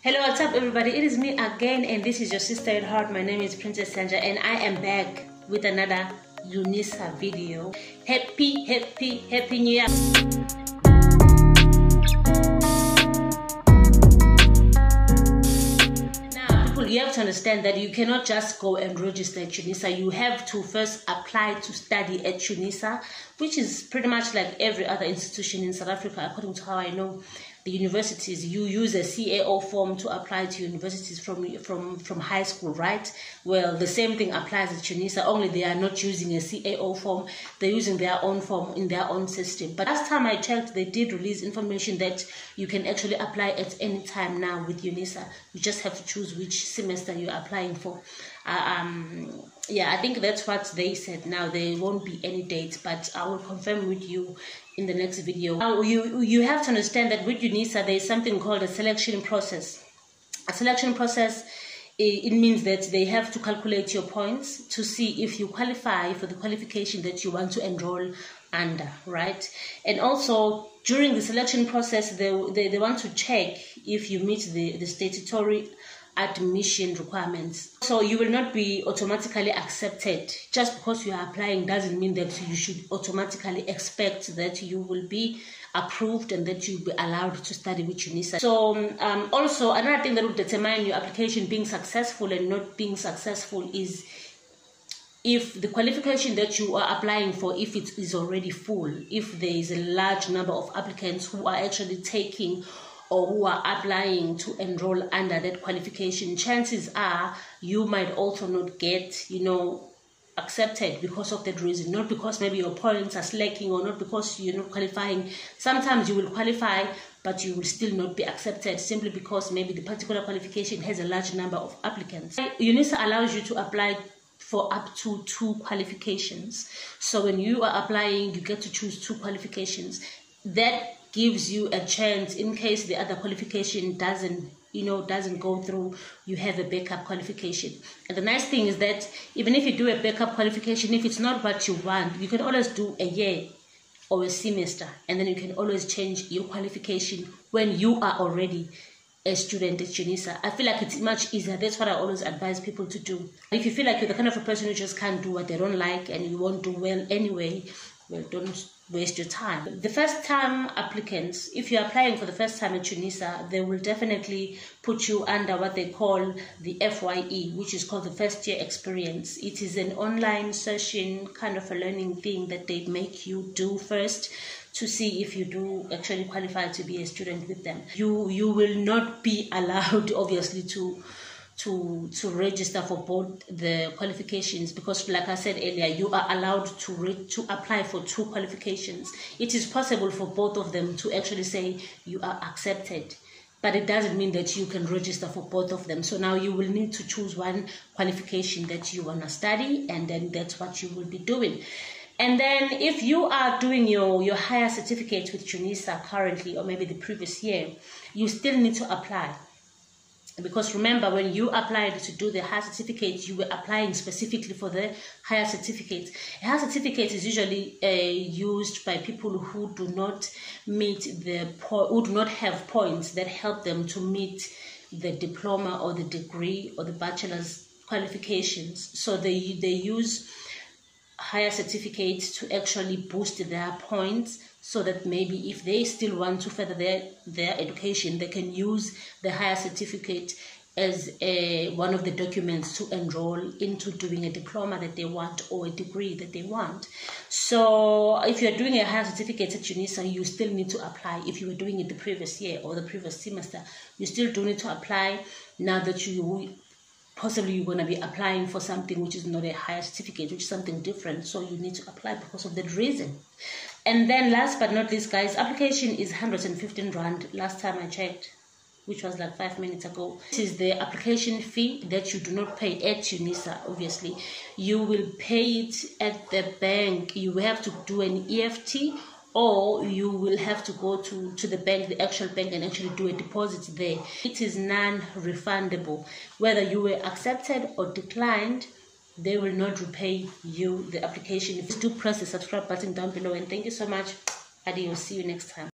Hello, what's up everybody? It is me again and this is your sister at heart. My name is Princess Sanja and I am back with another UNISA video. Happy New Year! Now, people, you have to understand that you cannot just go and register at UNISA. You have to first apply to study at UNISA, which is pretty much like every other institution in South Africa, according to how I know. The universities, you use a CAO form to apply to universities from high school, right? Well, the same thing applies at UNISA, only they are not using a CAO form, they're using their own form in their own system. But last time I checked, they did release information that you can actually apply at any time now with UNISA. You just have to choose which semester you're applying for. Yeah, I think that's what they said. Now there won't be any dates, but I will confirm with you in the next video. Now you have to understand that with UNISA there is something called a selection process. A selection process, it means that they have to calculate your points to see if you qualify for the qualification that you want to enroll under, right? And also during the selection process they want to check if you meet the statutory admission requirements. So you will not be automatically accepted. Just because you are applying doesn't mean that you should automatically expect that you will be approved and that you'll be allowed to study with UNISA. So also another thing that will determine your application being successful and not being successful is if the qualification that you are applying for, if it is already full, if there is a large number of applicants who are actually taking or who are applying to enroll under that qualification, chances are you might also not get, accepted because of that reason. Not because maybe your points are slacking or not because you're not qualifying. Sometimes you will qualify, but you will still not be accepted simply because maybe the particular qualification has a large number of applicants. UNISA allows you to apply for up to 2 qualifications. So when you are applying, you get to choose 2 qualifications. That gives you a chance in case the other qualification doesn't go through, you have a backup qualification. And the nice thing is that even if you do a backup qualification, if it's not what you want, you can always do a year or a semester, and then you can always change your qualification when you are already a student at UNISA. I feel like it's much easier. That's what I always advise people to do. If you feel like you're the kind of a person who just can't do what they don't like and you won't do well anyway, well, don't waste your time. The first time applicants, if you're applying for the first time at UNISA, they will definitely put you under what they call the FYE, which is called the first year experience. It is an online session, kind of a learning thing that they make you do first to see if you do actually qualify to be a student with them. You will not be allowed, obviously, to register for both the qualifications, because like I said earlier, you are allowed to apply for 2 qualifications. It is possible for both of them to actually say you are accepted, but it doesn't mean that you can register for both of them. So now you will need to choose one qualification that you want to study, and then that's what you will be doing. And then if you are doing your higher certificate with UNISA currently, or maybe the previous year, you still need to apply. Because remember, when you applied to do the higher certificate, you were applying specifically for the higher certificate. A higher certificate is usually used by people who do not have points that help them to meet the diploma or the degree or the bachelor's qualifications. So they use higher certificates to actually boost their points, so that maybe if they still want to further their education, they can use the higher certificate as one of the documents to enroll into doing a diploma that they want or a degree that they want. So if you're doing a higher certificate at UNISA, you still need to apply. If you were doing it the previous year or the previous semester, you still do need to apply. Now that possibly you're going to be applying for something which is not a higher certificate, which is something different, so you need to apply because of that reason. And then last but not least, guys, application is 115 Rand last time I checked, which was like 5 minutes ago. This is the application fee that you do not pay at UNISA, obviously. You will pay it at the bank. You will have to do an EFT, or you will have to go to the bank, the actual bank, and actually do a deposit there. It is non-refundable. Whether you were accepted or declined, they will not repay you the application. If you do, press the subscribe button down below, and thank you so much. Adios. See you next time.